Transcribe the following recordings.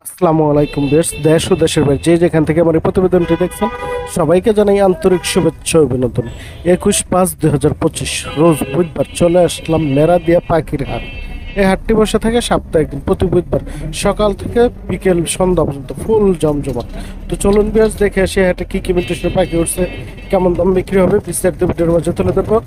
আসসালামু আলাইকুম দেশ ও দেশের বাইরে যে যেখান থেকে আমার এই প্রতিবেদনটি দেখছেন সবাইকে জানাই আন্তরিক শুভেচ্ছা ও অভিনন্দন। 21/5/2025 রোজ বুধবার চলে আসলাম মেরাদিয়া পাখির হাট। এই হাটটি বসে থাকে সপ্তাহে একদিন, প্রতি বুধবার সকাল থেকে বিকেল সন্ধ্যা পর্যন্ত ফুল জমজমাট। তো চলুন বিয়াস দেখে আসি হাটে কি কি মিউটেশনের পাখি উঠছে, কেমন দাম বিক্রি হবে, বিস্তারিত ভিডিওর মাঝে তুলে ধরবো।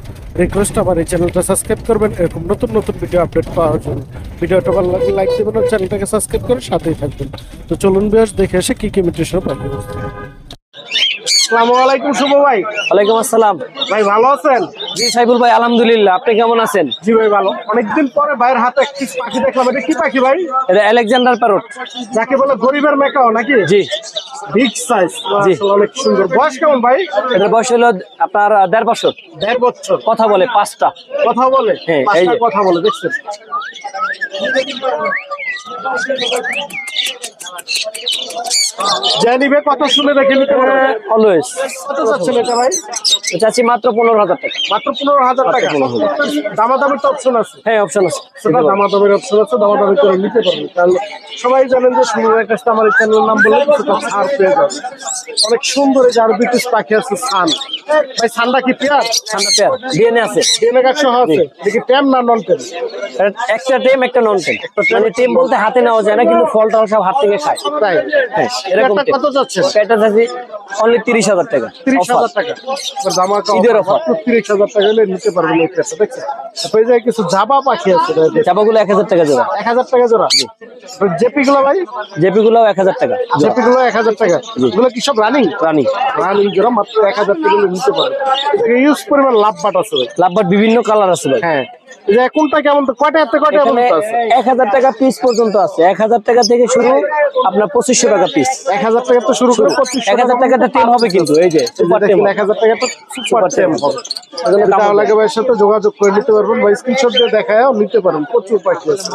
রিকোয়েস্ট আমার এই চ্যানেলটা সাবস্ক্রাইব করবেন এরকম নতুন নতুন ভিডিও আপডেট পাওয়ার জন্য। ভিডিওটা ভালো লাগলে লাইক দেবেন আর চ্যানেলটাকে সাবস্ক্রাইব করে সাথেই থাকবেন। তো চলুন বিয়াস দেখে আসি কি কি মিউটেশনের পাখি উঠছে। আসসালামু আলাইকুম শুভ ভাই। ওয়ালাইকুম আসসালাম। ভাই ভালো আছেন? জি সাইফুল ভাই, আলহামদুলিল্লাহ। আপনি কেমন আছেন? জি ভাই ভালো। অনেকদিন পরে ভাইয়ের হাতে একটি পাখি দেখলাম, এটা কি পাখি ভাই? এটা আলেকজান্ডার প্যারট। যাকে বলে গরিবের মেকাও নাকি? জি বিগ সাইজ, জি। অনেক সুন্দর। বয়স কেমন ভাই? এটার বয়স হলো আপনার 1.5 বছর। 1.5 বছর। কথা বলে 5টা। কথা বলে? হ্যাঁ, এই পাঁচটা যে। কথা বলে, দেখছেন? যে নিবে কত শুনে দেখে নিতে পারবে। অলওয়েজ কত চাচ্ছেন এটা ভাই? চাচ্ছি মাত্র 15,000 টাকা। মাত্র 15,000 টাকা। দামাদামির তো অপশন আছে? হ্যাঁ, অপশন আছে। সেটা দামাদামির অপশন আছে, দামাদামি করে নিতে পারবেন। তাহলে সবাই জানেন যে সুন্দর কাছে আমার এই চ্যানেলের নাম বললে কিছুটা ছাড় পেয়ে যাবে। অনেক সুন্দর এই যে আরো ব্রিটিশ পাখি আছে সান। ভাই সানটা কি পেয়ার? ঠান্ডা পেয়ার ডিএনএ আছে। ডিএনএ কার্ড সহ আছে? দেখি টেম না নন টেম? একটা টেম একটা নন টেম। মানে টেম বলতে হাতে নেওয়া যায় না, কিন্তু ফল টল সব হাত থেকে খায়। তাই? হ্যাঁ, এরকম এটা কত যাচ্ছে? এটা চাচ্ছি অনলি 30,000 টাকা। 30,000 টাকা। ঈদের offer। 30,000 টাকা হলে নিতে পারবেন এই পেয়ারটা, দেখছেন? তারপরে যে কিছু জাবা পাখি আছে, চাপাগুলো 1,000 টাকা জোড়া। 1,000 টাকা জোড়া। জেপি গুলো ভাই? জেপি গুলাও 1,000 টাকা। জেপি গুলো 1,000 টাকা। এগুলো কি সব রানিং? রানি রানিং জোড়া, মাত্র 1,000 টাকা হলে নিতে পারবেন। ইউজ পরিমাণ লাভ বাট আছে ভাই। লাভবার বিভিন্ন কালার আছে ভাই। হ্যাঁ, এই যে কোনটা কেমন, তো কয়টা হাতে কয়টা এখানে পর্যন্ত আছে? 1,000 টাকা পিস পর্যন্ত আছে। 1,000 টাকা থেকে শুরু, আপনার 2,500 টাকা পিস। 1,000 টাকা তো শুরু করে 2500 1,000 টাকাটা টেম হবে, কিন্তু এই যে সুপার টেম। 1,000 টাকা তো সুপার টেম হবে। এগুলো দাম তাহলে লাগে ভাইয়ের সাথে যোগাযোগ করে নিতে পারবেন বা স্ক্রিনশট দিয়ে দেখায়ও নিতে পারেন। প্রচুর পাখি আছে।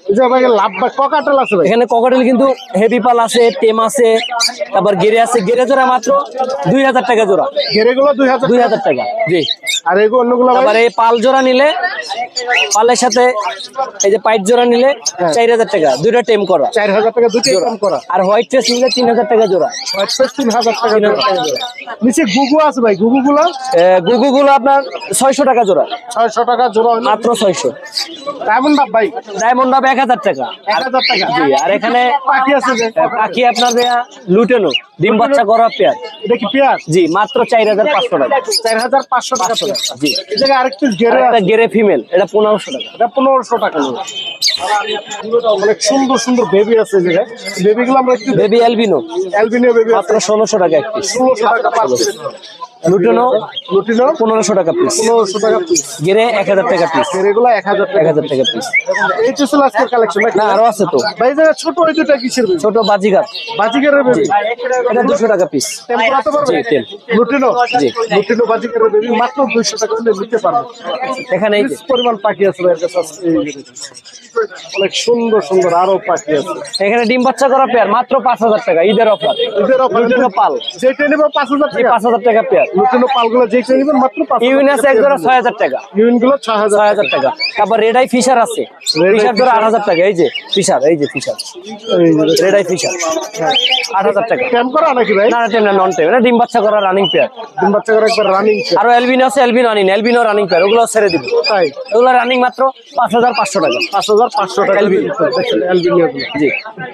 এই যে ভাই লাভ বা ককাটেল আছে ভাই? এখানে ককাটেল কিন্তু হেভি পাল আছে, টেম আছে, তারপর গেরে আছে। গেরে জোড়া মাত্র 2,000 টাকা জোড়া। ঘেরেগুলো 2,000 2,000 টাকা। জি। আর এগুলো অন্যগুলো ভাই? আবার এই পাল জোড়া নিলে, পালের সাথে এই যে পাইট জোড়া নিলে 4,000 টাকা। দুইটা টেম করা। 4,000 টাকা দুটোই কম করা। আর হোয়াইট ফেস নিলে 3,000 টাকা জোড়া। 3,000 টাকা জোড়া। নিচে গুগু আছে ভাই? গুগুগুলো গুগু গুলো আপনার 600 টাকা জোড়া। 600 টাকা জোড়া হলো। মাত্র 600। ডায়মন্ড ডাব ভাই? ডায়মন্ড ডাব 1,000 টাকা। 1,000 টাকা। জি। আর এখানে পাখি আছে যে? বাকি আপনার লুটেনো ডিম বাচ্চা করা পেয়ার। এটা কি পেয়ার? জি, মাত্র 4,500 টাকা। 4,500 টাকা তো। জি। এই জায়গায় আরেকটু ঘেরে একটা আছে, গেরে ফিমেল, এটা 1,500 টাকা। এটা 1,500 টাকা। অনেক সুন্দর সুন্দর বেবি আছে এই জায়গায়। বেবিগুলো আমরা একটু বেবি অ্যালবিনো অ্যালবিনিও বেবি মাত্র 1,600 টাকা এক পিস। 1,600 টাকা পার পিস। লুটেনো লুটিনো 1,500 টাকা পিস। 1,500 টাকা পিস। গেরে 1,000 টাকা পিস। এগুলো 1,000 টাকা। 1,000 টাকা পিস। এই তো ছিল আজকের কালেকশন নাকি? না, আরো আছে তো। ভাই জায়গা ছোট ওই দুটা কিসের বেবি? ছোট বাজিগার, বাজিকারের বেবি? এটা 200 টাকা পিস। টেম করাতে পারবে? জি, টেম। লুটিনো? জি। লুটিনো বাজিকারের বেবি মাত্র 200 টাকা হলে নিতে পারবে। এখানে এই যে পরিমাণ পাখি আছে ভাইয়ের কাছে আজকে এই জায়গায়। অনেক সুন্দর সুন্দর আরো পাখি আছে। এখানে ডিম বাচ্চা করা পেয়ার মাত্র 5,000 টাকা। ঈদের অফার। এদের অফার লুটিনো পাল যেটা নেবে 5,000 টাকা। 5,000 টাকা পেয়ার। লুটিনো পালগুলো যেটা নেবেন মাত্র 5,000 ইউইন আছে এক জোড়া 6,000 টাকা। ইউনিট গুলো 6,000 6,000 টাকা। তারপর রেড আই ফিশার আছে। ফিশার জোড়া 8,000 টাকা। এই যে ফিশার, এই যে ফিশার, রেড আই ফিশার 8,000 টাকা। ক্যাম্প করা নাকি ভাই? না, টেম না, নন টেম। এটা ডিম বাচ্চা করা রানিং পেয়ার। ডিম বাচ্চা করে একবার রানিং। আরো এলবিনো আছে, এলবিনো আনিন, এলবিনো রানিং পেয়ার। ওগুলো ছেড়ে দিব। তাই? ওগুলো রানিং মাত্র 5,500 টাকা। 5,500 টাকা। অ্যালবিনো। দেখেন অ্যালবিনিও গুলো। জি।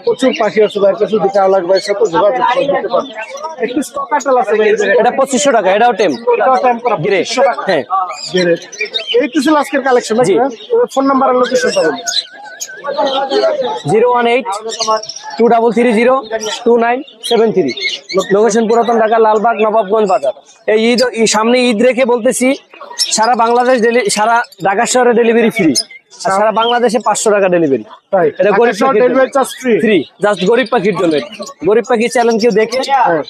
প্রচুর পাখি আছে ভাই কাছে, যদি কালো লাগবে ভাইয়ের সাথে যোগাযোগ করে নিতে পারেন। একটু স্টকাটেল আছে ভাই এই জায়গায়। এটা 2,500 টাকা। এটাও টেম। এটাও ক্যাম্প করা গ্রে। 200 টাকা। হ্যাঁ। গ্রে। এই তো ছিল আজকের কালেকশন নাকি? জি। ফোন নাম্বার আর লোকেশনটা বলুন। 018-2330-2973। লোকেশন পুরাতন ঢাকা, লালবাগ, নবাবগঞ্জ বাজার। এই ঈদ, সামনে ঈদ রেখে বলতেছি, সারা বাংলাদেশ সারা ঢাকা শহরে ডেলিভারি ফ্রি। সারা বাংলাদেশে 500 টাকা ডেলিভারি। তাই? এটা গরিব ঢাকা শহর delivery charge free? Free, just গরিব পাখির জন্য। গরিব পাখি চ্যানেল কেউ দেখে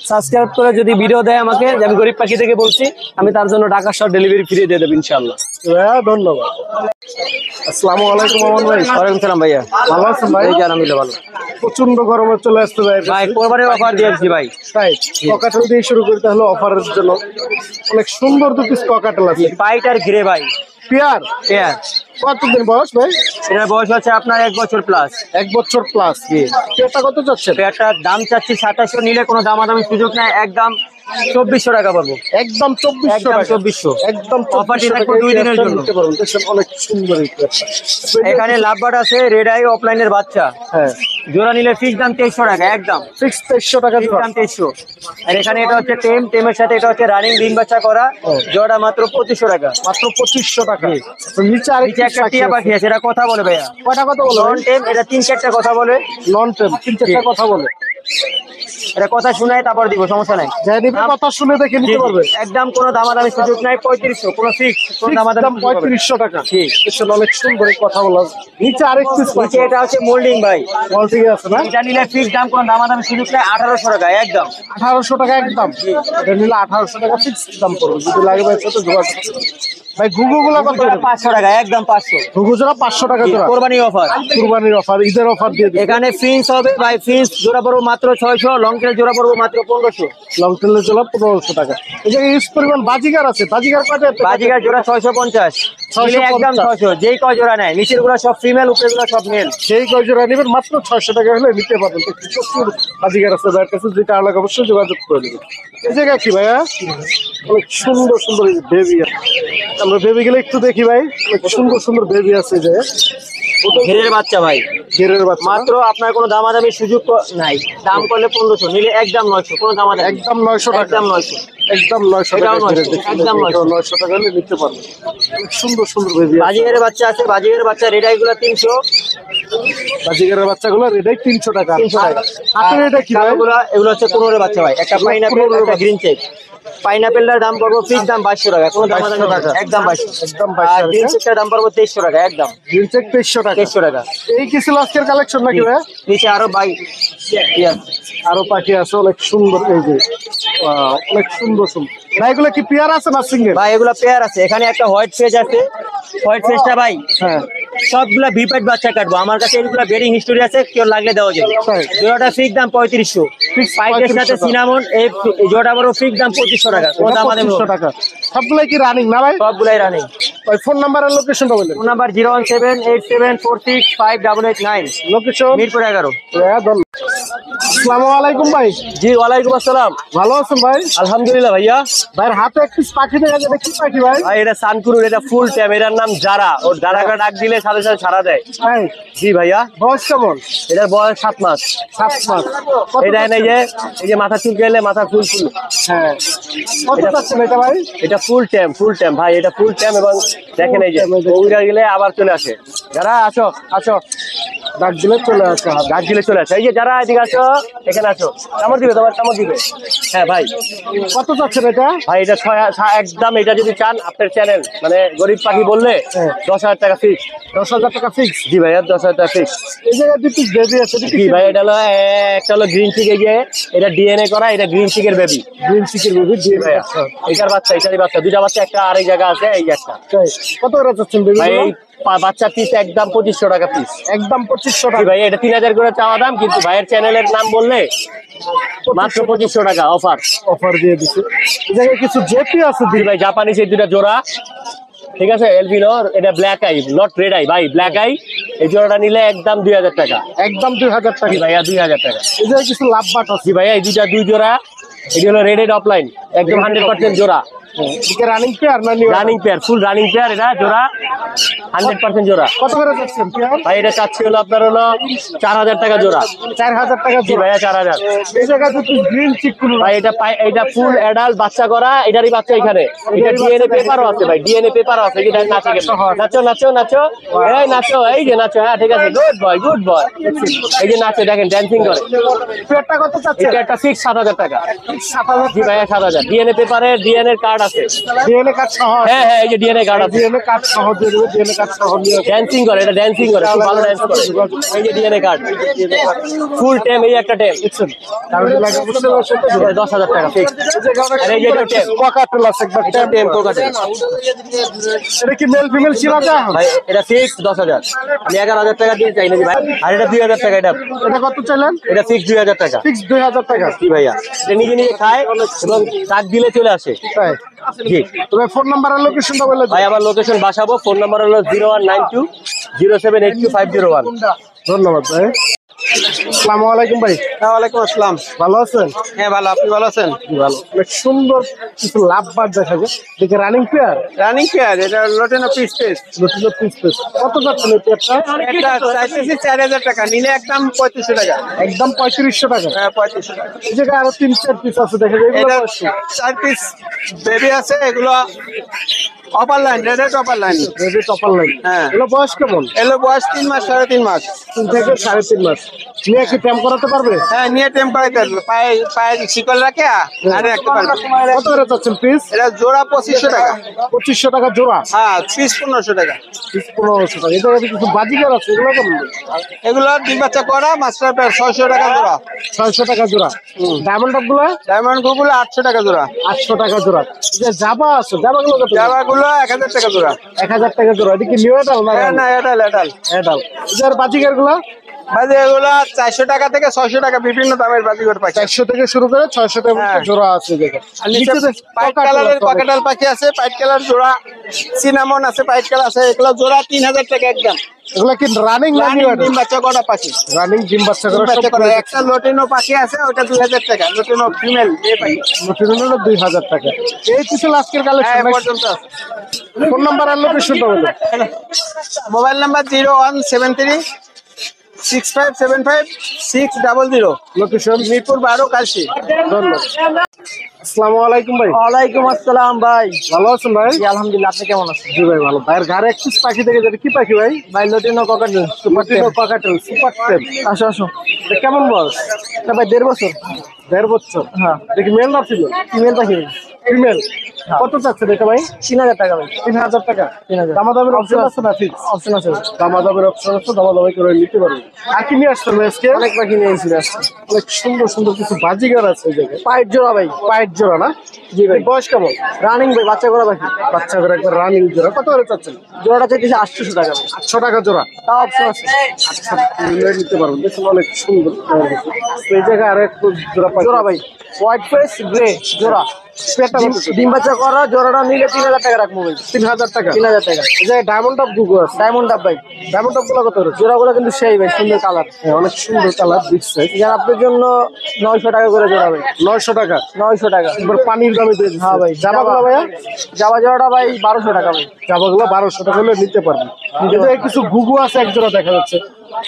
সাবস্ক্রাইব করে যদি ভিডিও দেয় আমাকে, যে আমি গরিব পাখি থেকে বলছি, আমি তার জন্য ঢাকা শহর ডেলিভারি ফ্রি দিয়ে দেবো ইনশাআল্লাহ। হ্যাঁ, ধন্যবাদ। আসসালামু আলাইকুম আমান ভাই। ওয়ালাইকুম সালাম ভাইয়া। ভালো আছেন ভাই? এই যে আলহামদুলিল্লাহ ভালো। প্রচন্ড গরমে চলে আসতে ভাই ভাই কোরবানির অফার দিয়েছি ভাই। তাই ককাটেল দিয়ে শুরু করতে হলো অফারের জন্য। অনেক সুন্দর 2 পিস ককাটেল আছে। হোয়াইট আর গ্রে ভাই, পেয়ার পেয়ার। কতদিন বয়স ভাই? এটার বয়স হচ্ছে আপনার 1 বছর প্লাস। 1 বছর প্লাস। পেয়ারটা কত চাচ্ছেন? পেয়ারটার দাম চাচ্ছি 2700, নিলে কোনো দামাদামি সুযোগ নাই, একদম 2400 টাকা পাবো। একদম 2400 একদম টাকা। 2400। একদম অফারটি 2400 থাকবে টাকা 2 দিনের জন্য। নিতে পারবেন। দেখছেন অনেক সুন্দর এই পেয়ারটা। এখানে লাভবার্ড আছে, রেড আই অফলাইনের বাচ্চা, হ্যাঁ জোড়া নিলে ফিক্স দাম 2300 টাকা একদম। ফিক্স 2300 টাকা ফিক্স জোড়া। দাম 2300। আর এখানে এটা হচ্ছে টেমের সাথে এটা হচ্ছে রানিং ডিম বাচ্চা করা, জোড়া মাত্র 2500 টাকা। মাত্র 2500 টাকা। তো নিচে আরেকটি নিচে একটা টিয়া পাখি আছে, এটা কথা বলে ভাইয়া। কয়টা কথা বলে? নন টেম, এটা 3-4টা কথা বলে। নন টেম 3-4টা কথা বলে। এটা কথা শুনাই তারপর দিব, সমস্যা নাই। যাই নিবে কথা শুনে দেখে নিতে পারবে। একদম কোনো দামাদামি সুযোগ নাই, 3500 কোনো ফিক্স, কোনো দামাদামি দাম 3500 টাকা। ঠিক। দেখছেন অনেক সুন্দর এই কথা বলা। নিচে আরেকটি নিচে এটা হচ্ছে মোল্ডিং ভাই, বল ঠিক আছে না? এটা নিলে ফিক্স দাম, কোনো দামাদামি সুযোগ নাই, 1800 টাকা একদম। 1800 টাকা একদম। এটা নিলে 1800 টাকা ফিক্স দাম পড়বে। যদি লাগে ভাই সাথে যোগাযোগ করুন। ভাই ঘুঘুগুলা কত? জোড়া 500 টাকা একদম 500। ঘুঘু জোড়া 500 টাকা জোড়া। কোরবানি অফার। কুরবানির অফার, ঈদের অফার দিয়ে দিই। এখানে ফিন্স হবে ভাই, ফিন্স জোড়া পড়বো মাত্র 600, লং টেল জোড়া পড়বো মাত্র 1500। লং টেলের জোড়া 1500 টাকা। এই যে ইউজ পরিমাণ বাজিগার আছে। বাজিগার কয়টা? বাজিকার জোড়া 650, নিলে একদম 600। যেই কয় জোড়া নেয়, নিচের গুলা সব ফিমেল, উপরের গুলা সব মেল। সেই কয় জোড়া নেবেন মাত্র 600 টাকা হলে নিতে পারবেন। তো প্রচুর বাজিগার আছে ভাইয়ের কাছে, যেটা আলাদা অবশ্যই যোগাযোগ করে নেবেন। এই জায়গা কি ভাইয়া? অনেক সুন্দর সুন্দর বেবি আছে। আমরা বেবি গেলে একটু দেখি ভাই। অনেক সুন্দর সুন্দর বেবি আছে যে ঘেরের বাচ্চা ভাই, গেরের বাচ্চা। মাত্র আপনার কোনো দামাদামি সুযোগ নাই। দাম করলে 1500, নিলে একদম 900, কোনো দামাদামি একদম 900 টাকা। একদম 900। একদম 900 এটাও টাকা। 900, একদম 900। 900 টাকা হলে নিতে পারবেন। অনেক সুন্দর সুন্দর বেবি আছে। বাজিকারের বাচ্চা আছে, বাজিকারের বাচ্চা রেড আই গুলা 300। বাজিগারের বাচ্চাগুলো রেডাই 300 টাকা। 300 টাকা। হাতের এটা কি ভাই? এগুলো হচ্ছে 15 বাচ্চা ভাই, একটা পাইনাপেল, একটা গ্রিন চেক। পাইনাপেলটার দাম পড়বো ফিক্স দাম 2200 টাকা, কোনো দাম 2200 টাকা। একদম 2200। একদম আর 2200 গ্রিন টাকা। চেকটার দাম পড়বো 2300 টাকা একদম। গ্রিন চেক 2300 টাকা। 2300 টাকা। এই কি ছিল আজকের কালেকশন নাকি ভাই? নিচে আরো বাই আরো পাখি আছে অনেক সুন্দর। এই যে অনেক সুন্দর সুন্দর। ভাই এগুলো কি পেয়ার আছে না সিঙ্গেল? ভাই, এগুলা পেয়ার আছে। এখানে একটা হোয়াইট ফেজ আছে, হোয়াইট ফেজটা ভাই হ্যাঁ সবগুলা ভিপাইট বাচ্চা কাটবো। আমার কাছে এগুলা বেডিং হিস্টোরি আছে, কেউ লাগলে দেওয়া যাবে। তাই? জোড়াটা ফিক্স দাম 3500। পাইপের সাথে 3500 সিনামন, এই জোড়াটা বড় ফিক্স দাম 2500 টাকা, কোনো দাম আমাদের 2500 টাকা। সবগুলাই কি রানিং না ভাই? সবগুলাই রানিং। ভাই ফোন নাম্বার আর লোকেশনটা বলেন। Phone number 01787465889, location Mirpur 11। হ্যাঁ ধন্যবাদ। আসসালামু আলাইকুম ভাই। জি ওয়ালাইকুম আসসালাম। ভালো আছেন ভাই? আলহামদুলিল্লাহ ভাইয়া। ভাইয়ের হাতে একটি পাখি দেখা যাবে। কি পাখি ভাই? ভাই এটা সানকুরুর, এটা ফুল ট্যাম, এটার নাম জারা। ওর জারাটা ডাক দিলে সাথে সাথে সারা দেয়। হ্যাঁ জি ভাইয়া। বয়স কেমন? এটার বয়স 7 মাস। 7 মাস। কত এটা চাচ্ছেন? এই যে মাথা চুল গেলে মাথা ফুল ফুল। হ্যাঁ কত চাচ্ছেন এটা ভাই? এটা ফুল ট্যাম ভাই, এটা ফুল ট্যাম। এবং দেখেন এই যে উড়ে গেলে আবার চলে আসে। যারা আসো আসো, ডাক দিলে চলে আসে। গাছ দিলে চলে আসে। এই যে যারা এদিকে আসো, এখানে আসো, কামড় দিবে, তোমার কামড় দিবে। হ্যাঁ ভাই। কত চাচ্ছেন এটা? ভাই এটা একদম, এটা যদি চান আপনার চ্যানেল মানে গরিব পাখি বললে হ্যাঁ। 10,000 টাকা ফিক্স। 10,000 টাকা ফিক্স। জি ভাইয়া, 10,000 টাকা ফিক্স। এই জায়গায় দুটি বেবি আছে। জি ভাই, এটা হলো একটা হলো গ্রিন চিকে গিয়ে, এটা ডিএনএ করা, এটা গ্রিন চিকের বেবি। গ্রিন চিকেন বেবি দিয়ে ভাইয়া এটার বাচ্চা, এটারই বাচ্চা, দুইটা বাচ্চা, একটা আরেক জায়গা আছে, এই যে একটা। কত করে চাচ্ছেন বেবি? ভাই এই বাচ্চা পিস একদম 2500 টাকা পিস। একদম 2500 জি টাকা। ভাই, এটা 3000 করে চাওয়া দাম, কিন্তু ভাইয়ের চ্যানেলের নাম বললে মাত্র 2500 টাকা অফার। অফার দিয়ে দিছে। এই জায়গায় কিছু জেপি আছে। জি ভাই, জাপানিজ এই দুটা জোড়া, ঠিক আছে। এলবিনো, এটা black eye, not red eye ভাই, ব্ল্যাক আই। এই জোড়াটা নিলে একদম 2000 টাকা। একদম 2000 টাকা। জি ভাইয়া, 2000 টাকা। এই জায়গায় কিছু লাভ বাট আছে। জি ভাইয়া, এই দুই জোড়া, এটি হলো রেড অফলাইন, একদম 100% জোড়া। এদিকে রানিং পেয়ার না new? Running pair, full running pair, এটা জোড়া 100% জোড়া। কত করে চাচ্ছেন পেয়ার? ভাই এটা চাচ্ছি হলো আপনার হলো 4000 টাকা জোড়া। 4000 টাকা জি ভাইয়া, 4000। এই জায়গায় দুটি গ্রিন চিকুন ভাই এটা ফুল অ্যাডাল্ট বাচ্চা করা, এটারই বাচ্চা এখানে। এটা ডিএনএ পেপারও আছে ভাই, ডিএনএ পেপারও আছে। এটা নাচে গেছে, নাচো নাচো নাচো, এই নাচো, এই যে নাচো। হ্যাঁ ঠিক আছে, গুড বয় গুড বয়। এই যে নাচে, দেখেন ড্যান্সিং করে। পেয়ারটা কত চাচ্ছেন? এটা একটা ফিক্স 7000 টাকা। 7000 জি ভাইয়া, 7000। ডিএনএ পেপারের ডিএনএ কার্ড আছে। ডিএনএ কার্ড সহ। হ্যাঁ হ্যাঁ, এই যে ডিএনএ কার্ড আছে। ডিএনএ কার্ড সহ দিয়ে দেবে। ডিএনএ ডিএনএ কার্ড সহ নিয়ে ড্যান্সিং করে, এটা ড্যান্সিং করে, খুব ভালো ড্যান্স করে। এই যে ডিএনএ কার্ড, ফুল টেম, এই একটা টেম দেখছেন কারণ লাগে অবশ্যই 10,000 টাকা ফিক্স। আর এই যে এটা টেম, কোকাটেল আছে একবার এটা টেম কোকাটেল এটা কি মেল ফিমেল ছিল না ভাই, এটা ফিক্স 10,000, আমি 11,000 টাকা দিয়ে চাই নাকি ভাই। আর এটা 2,000 টাকা, এটা এটা কত চাইলেন এটা ফিক্স 2,000 টাকা। ফিক্স 2000 টাকা কি ভাইয়া, এটা নিজে নিজে খায় এবং টাক দিলে চলে আসে। তাই জি তবে ফোন নাম্বার আর লোকেশনটা বলে ভাই, আমার লোকেশন বাসাবো, ফোন নাম্বার হলো 0192078251। ধন্যবাদ ভাই। আসসালামু আলাইকুম ভাই। ওয়ালাইকুম আসসালাম। ভালো আছেন? হ্যাঁ ভালো, আপনি ভালো আছেন? ভালো। অনেক সুন্দর কিছু লাভবার দেখা যায়, দেখে রানিং পেয়ার রানিং পেয়ার, এটা লটেনো পিস পিস। নতুন পিস পিস কত যাচ্ছে এই পেয়ারটা? এটা চাইতেছি 4,000 টাকা, নিলে একদম 3500 টাকা। একদম 3500 টাকা। হ্যাঁ 3500 টাকা। এই জায়গায় আরো 3-4 পিস আছে দেখা যায়, এগুলো এটা বয়স কি? 4 পিস বেবি আছে, এগুলো upper line, red upper line. Ready topper line. হ্যাঁ। এগুলো বয়স কেমন? এগুলো বয়স 3 মাস 3.5 মাস। 3 থেকে 3.5 মাস। নিয়ে কি ট্যাম করাতে পারবে? হ্যাঁ, নিয়ে টেম্পারেচার পারবে, পায়ে পায়ে শিকল রাখে আরে রাখতে পারবে। কত করে চাচ্ছেন পিস? এটা জোড়া 2500 টাকা। 2500 টাকা জোড়া। হ্যাঁ, পিস 1500 টাকা। পিস 1500 টাকা। এটা কিছু বাজিকার আছে, এগুলো কেমন? এগুলো ডিম বাচ্চা করা মাস্টার পেয়ার 600 টাকা জোড়া। 600 টাকা জোড়া। ডায়মন্ড টপ গুলো ডায়মন্ড গুলো 800 টাকা জোড়া। 800 টাকা জোড়া। এই যে জাবা আছে, জাবা গুলো কত? জাবা গুলো 1000 টাকা জোড়া। 1000 টাকা জোড়া। এটা কি নিউ এডাল না? হ্যাঁ, না এটাল এটাল। এডাল। এদের বাজিকার গুলো বাজে এগুলো 400 টাকা থেকে 600 টাকা, বিভিন্ন দামের বাজিগর পাখি। 400 থেকে শুরু করে 600 টাকা হ্যাঁ। জোড়া আছে দেখে। আর নিচে পাইট কালারের পকেটাল পাখি আছে, পাইট কালার জোড়া। সিনামন আছে, পাইট কালার আছে, এগুলো জোড়া 3000 টাকা একদম। এগুলো কি রানিং না নিউ এডাল? ডিম বাচ্চা করা পাখি। রানিং ডিম বাচ্চা করে বাচ্চা সব করা। একটা লোটিনো পাখি আছে, ওটা 2000 টাকা। লোটিনো ফিমেল মেয়ে পাখি। নতুন হলো 2000 টাকা। এই কিছু আজকের হ্যাঁ, কালেকশন এ পর্যন্ত আছে। ফোন নাম্বার আর লোকেশনটা বলুন। Mobile number 0173 6575 600। লোকেশন মিরপুর 12 কাশি। ধন্যবাদ। আসসালামু আলাইকুম ভাই। ওয়ালাইকুম আসসালাম ভাই। ভালো আছেন ভাই? আলহামদুলিল্লাহ, আপনি কেমন আছেন? জি ভাই ভালো। ভাইয়ের ঘরে এক পিস পাখি থেকে যেটা কি পাখি ভাই? ভাই লোটিনো ককাটেল সুপার টেম। কাকাটেল সুপার টেম। আসো আসো। এটা কেমন বয়স? এটা ভাই 1.5 বছর। 1.5 বছর। হ্যাঁ, দেখি মেল না ফিমেল? ফিমেল পাখি ভাই। ফিমেল। কত চাচ্ছেন এটা ভাই? 3000 টাকা ভাই। 3000 টাকা। 3000। দামাদামের অপশন আছে না? ফিক্স অপশন আছে ভাই। দামাদামের অপশন আছে, দামাদামি করে নিতে পারবেন। আর কি নিয়ে আসছেন ভাই আজকে? অনেক পাখি নিয়ে এসেছি আজকে। অনেক সুন্দর সুন্দর কিছু বাজিগার আছে এই জায়গায়। পাইট জোড়া ভাই। পায়ের জোড়া না? জি ভাই। বয়স কেমন? রানিং ভাই, বাচ্চা করা পাখি। বাচ্চা করে একবার রানিং জোড়া। কত করে চাচ্ছেন? জোড়াটা চাইতেছি 800 টাকা ভাই। 800 টাকা জোড়া। তাও অপশন আছে। আচ্ছা মিলিয়ে নিতে পারবেন। দেখুন অনেক সুন্দর। তো এই জায়গায় আর একটু জোড়া পাই। জোড়া ভাই, হোয়াইট ফেস গ্রে জোড়া। পেটা কত করে? ডিম বাচ্চা করা জোড়াটা নিলে 3000 টাকা রাখবো ভাই। 3000 টাকা। 3000 টাকা। এই জায়গায় ডায়মন্ড অফ গুগু আছে। ডায়মন্ড আপ ভাই। ডায়মন্ড অফ গুলো কত করে? জোড়াগুলো কিন্তু সেই ভাই, সুন্দর কালার। হ্যাঁ, অনেক সুন্দর কালার, বিগ সাইজ। যার আপনার জন্য 900 টাকা করে জোড়া ভাই। 900 টাকা। 900 টাকা। এবার পানির দামে দিয়ে দিচ্ছে। হ্যাঁ ভাই। জামা গুলো ভাইয়া? জাবা জোড়াটা ভাই 1200 টাকা ভাই। জামা গুলো 1200 টাকা হলে নিতে পারবেন। এই জায়গায় কিছু গুগু আছে, এক জোড়া দেখা যাচ্ছে।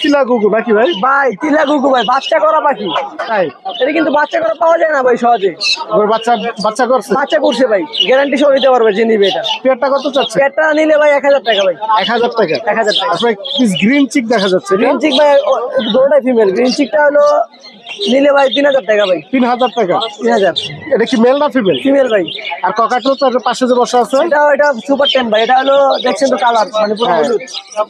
চিলা গুগু নাকি ভাই? ভাই তিলা গুগু ভাই, বাচ্চা করা পাখি। তাই? এটা কিন্তু বাচ্চা করা পাওয়া যায় না ভাই সহজে। ওর বাচ্চা বাচ্চা করছে? বাচ্চা করছে ভাই, গ্যারান্টি সহ নিতে পারবে যে নিবে এটা। পেয়ারটা কত চাচ্ছে? পেটটা নিলে ভাই 1000 টাকা ভাই। 1000 টাকা। 1000 টাকা। আসলে পিস গ্রিন চিক দেখা যাচ্ছে। গ্রিন চিক ভাই দুটোটাই ফিমেল। গ্রিন চিকটা হলো নিলে ভাই 3000 টাকা ভাই। 3000 টাকা। 3000 এটা কি মেল না ফিমেল? ফিমেল ভাই। আর ককাটেল তো এর পাশে যে বসা আছে? এটা সুপার টেম ভাই। এটা হলো দেখছেন তো কালার, মানে পুরো হ্যাঁ। হলুদ।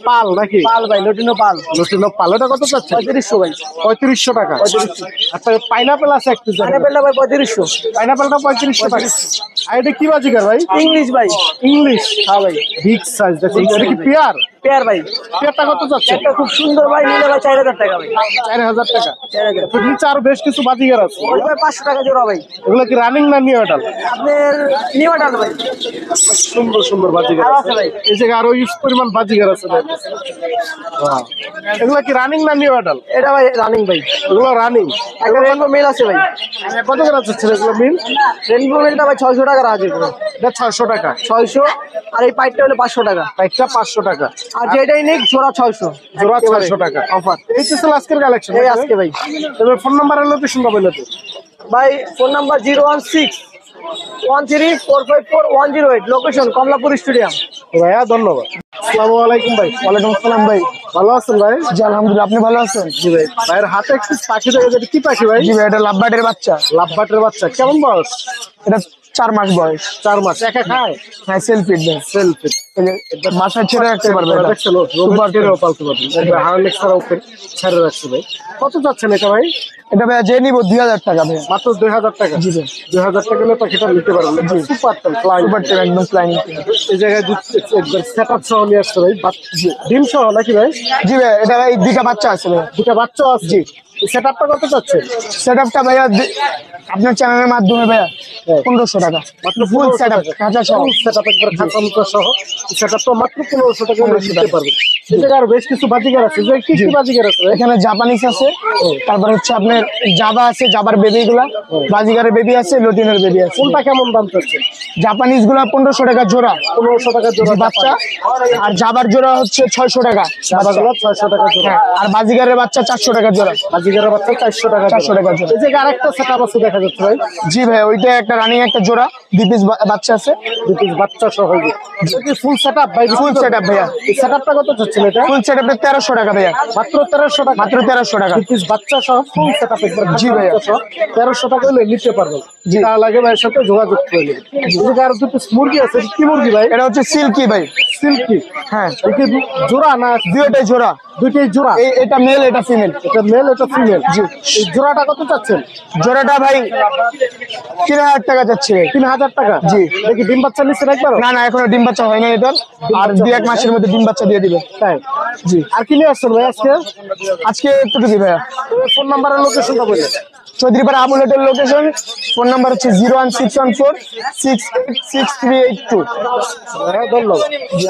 পাল নাকি? পাল ভাই, লোটিনো পাল। লটিনো পাল। এটা কত চাচ্ছে? 3500 ভাই। 3500 টাকা। 3500। আচ্ছা পাইনাপেল আছে এক পিস। পাইনাপেলটা ভাই 3500। পাইনাপেলটা 3500 টাকা। আর এটা কি বাজিকার ভাই? ইংলিশ ভাই। ইংলিশ। হ্যাঁ ভাই। বিগ সাইজ দেখুন। Big এটা কি size ভাই। পেয়ার? পেয়ার ভাই। পেয়ারটা কত চাচ্ছে? একটা খুব সুন্দর ভাই, নিলে ভাই 4000 টাকা ভাই। 4000 টাকা। 4000। তো নিচে আরো বেশ কিছু বাজিকার আছে। ওই ভাই 500 টাকা জোড়া ভাই। এগুলো কি রানিং না নিউ এডাল? আপনার নিউ ডাল ভাই। সুন্দর সুন্দর বাজিকার আরো আছে আছে ভাই। এই জায়গায় আরো ইউজ পরিমাণ বাজিকার আছে ভাই। হ্যাঁ। এগুলো কি রানিং না নিউ এডাল? এটা ভাই রানিং ভাই। এগুলো রানিং। একটা রেনবো মেল আছে ভাই। কত করে আছে এগুলো মিল? রেনবো মেলটা ভাই 600 টাকা হাজির করে। এটা 600 টাকা। 600। আর এই পাইপটা হলো 500 টাকা। একটা 500 টাকা। আর যেটাই নিক জোড়া 600। জোড়া 600 টাকা অফার। এই তো ছিল আজকের কালেকশন। এই আজকে ভাই। তবে ফোন নাম্বার আর লোকেশনটা বলে তো। ভাই phone number 01613454108, location Kamalapur stadium. ভাইয়া ধন্যবাদ। আসসালামু আলাইকুম ভাই। ওয়ালাইকুম আসসালাম ভাই। ভালো আছেন ভাই? জি আলহামদুলিল্লাহ, আপনি ভালো আছেন? জি ভাই। ভাইয়ের হাতে একটু পাখি দেখে যেটা কি পাখি ভাই? জি ভাই, এটা লাভবার্ডের বাচ্চা। লাভবাটের বাচ্চা। কেমন বয়স? এটা 4 মাস বয়স। 4 মাস একা খায়? হ্যাঁ সেলফি দেন। সেলফি বাসায় ছেড়ে রাখতে পারবে এটা। দেখছেন সুপার ছেড়েও পালতে পারবেন। এটা হার্নেক্স ছাড়াও ছেড়ে রাখছে ভাই। কত যাচ্ছেন এটা ভাই? এটা ভাইয়া যে নিব 2000 টাকা ভাইয়া। মাত্র 2000 টাকা? জি ভাই। 2000 টাকা হলে পাখিটা নিতে পারবেন। সুপার টেম ফ্লাইং, সুপার টেম একদম ফ্লাইং। এই জায়গায় একবার সেটআপ সহ নিয়ে আসছে ভাই। ডিম সহ নাকি ভাই? জি ভাই, এটা ভাই 2টা বাচ্চা আছে ভাইয়া। 2টা বাচ্চাও আছে? জি। সেটআপটা কত চাচ্ছেন? সেটআপটা ভাইয়া আপনার চ্যানেলের মাধ্যমে ভাইয়া 1500 টাকা মাত্র ফুল সেটআপ, খাঁচা সহ। সেটআপ একবার খাঁচা মুখা সহ সেটআপটা মাত্র 1500 টাকা হলে নিতে পারবেন। এই জায়গায় আরো বেশ কিছু বাজিগার আছে। যে কি কি বাজিগার আছে ভাই? এখানে জাপানিজ আছে, তারপর হচ্ছে আপনার জাভা আছে, জাভার বেবি গুলা, বাজিগারের বেবি আছে, লটিনের বেবি আছে। কোনটা কেমন দাম চাচ্ছেন? জাপানিজ গুলা 1500 টাকা জোড়া, 1500 টাকা জোড়া বাচ্চা। আর জাভার জোড়া হচ্ছে 600 টাকা, বাচ্চাগুলো 600 টাকা জোড়া। হ্যাঁ। আর বাজিগারের বাচ্চা 400 টাকা জোড়া। বাজিগারের বাচ্চা 400 টাকা 400 টাকা জোড়া। এই জায়গায় আরেকটা সেটআপ আছে দেখা যাচ্ছে ভাই। জি ভাই, ওইটা একটা রানিং একটা জোড়া, 2 পিস বাচ্চা আছে। 2 পিস বাচ্চা সহ। এটা কি ফুল সেটআপ ভাই? ফুল সেটআপ ভাইয়া। এই সেটআপটা কত চাচ্ছেন এটা? ফুল সেটআপে 1300 টাকা ভাইয়া। মাত্র 1300 টাকা? মাত্র 1300 টাকা। 2 পিস বাচ্চা সহ ফুল সেটআপ একবার। জি ভাইয়া। 1300 টাকা হলে নিতে পারবেন। তা লাগে ভাইয়ের সাথে যোগাযোগ করে নেবেন। এই জায়গায় আরো 2 পিস মুরগি আছে। কি মুরগি ভাই? এটা হচ্ছে সিল্কি ভাই। সিল্কি? হ্যাঁ, এই কি জোড়া না? দুইটাই জোড়া। দুইটাই জোড়া? এটা মেল, এটা ফিমেল। এটা মেল, এটা ফিমেল। জি। এই জোড়াটা কত চাচ্ছেন? জোড়াটা ভাই 3000 টাকা যাচ্ছে। 3000 টাকা? জি। দেখি ডিম বাচ্চা নিচ্ছেন একবার? না না, এখনো ডিম বাচ্চা হয় না এটার। আর 2-1 মাসের মধ্যে ডিম বাচ্চা দিয়ে দিবে। তাই? জি। আর কি নিয়ে আসছেন ভাই আজকে? আজকে এতটুকুই ভাইয়া। ফোন নাম্বারের লোকেশনটা বললেন। Chowdhurypara Abul hotel location. Phone number হচ্ছে 01614 686382। হ্যাঁ, ধন্যবাদ।